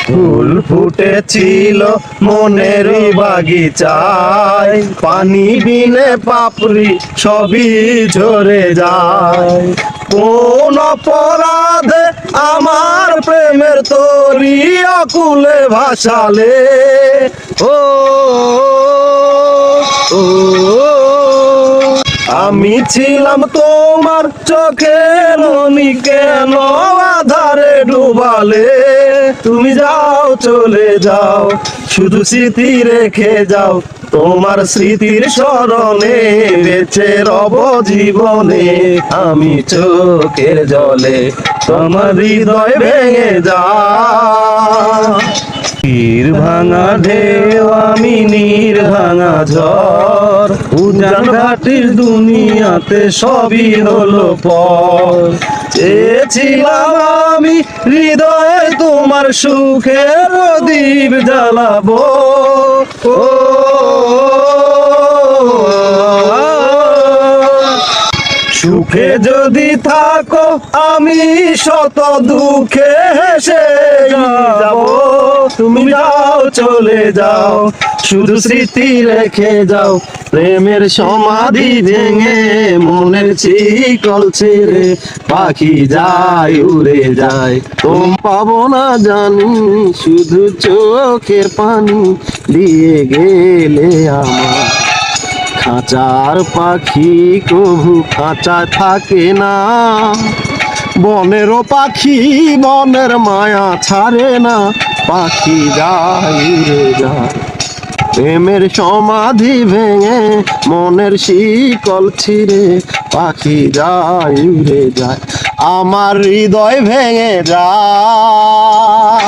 ফুল ফুটেছিল মনের বাগিচায়, পানি বিনে পাপড়ি সবই ঝরে যায়। কোন অপরাধে আমার প্রেমের তরি অকুলে ভাসালে, ও ও আমি ছিলাম তোমার চোখের মনি, কেন আধারে ডুবালে? তুমি যাও চলে যাও, শুধু স্মৃতি রেখে যাও, তোমার স্মৃতির স্মরণে বেঁচে রব জীবনে। আমি চোখের জলে তোমার হৃদয় ভেঙে যাও। তীর ভাঙা ঢেউ আমি নীর ভাঙা ঝড়, উজান ঘাটির দুনিয়াতে সবই হলো পর। চেয়েছিলাম আমি হৃদয়ে তোমার সুখের প্রদীপ জ্বালাবো, ও সুখে যদি থাকো আমি শত দুঃখে হেসে যাব। তুমি যাও চলে যাও, শুধু স্মৃতি রেখে যাও, প্রেমের সমাধি ভেঙে মনের শিকল ছেড়ে পাখি যায় উড়ে যায়। তোম পাবো না জানি, শুধু চোখের পানি দিয়ে গেলে আমার। খাঁচার পাখি কভু খাঁচায় থাকে না, বনেরও পাখি বনের মায়া ছাড়ে না, পাখি যায় উড়ে যায়। প্রেমের সমাধি ভেঙে মনের শিকল ছিঁড়ে পাখি যায় উড়ে যায়, আমার হৃদয় ভেঙে যায়।